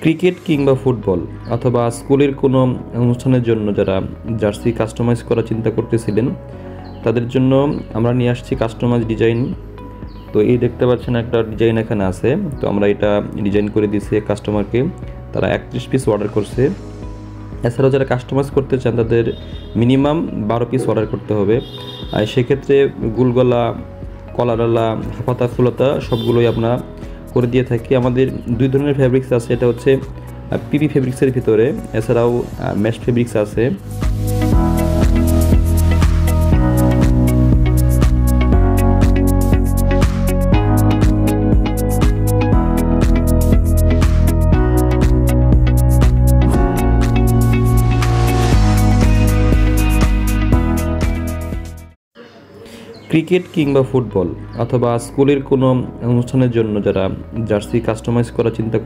Cricket কিংবা football অথবা স্কুলের কোনো অনুষ্ঠানের জন্য যারা জার্সি কাস্টমাইজ করার চিন্তা করতেছিলেন তাদের জন্য আমরা নিয়ে আসছি কাস্টমাইজ ডিজাইন। তো এই দেখতে পাচ্ছেন একটা ডিজাইন এখানে আছে। তো আমরা এটা ডিজাইন করে দিয়েছি কাস্টমারকে, তারা 31 পিস অর্ডার করছে। এছাড়াও যারা কাস্টমাইজ করতে চান তাদের মিনিমাম 12 পিস অর্ডার করতে হবে। আর সেক্ষেত্রে গুলগলা, কলারওয়ালা, হাফাতা, ফুলতা সবগুলোই আমরা করে দিয়ে থাকি। আমাদের দুই ধরনের ফেব্রিক্স আছে, এটা হচ্ছে পিপি ফেব্রিক্সের ভিতরে, এছাড়াও মেশ ফেব্রিক্স আছে। ক্রিকেট কিংবা ফুটবল অথবা স্কুলের কোনো অনুষ্ঠানের জন্য যারা জার্সি কাস্টমাইজ করার চিন্তা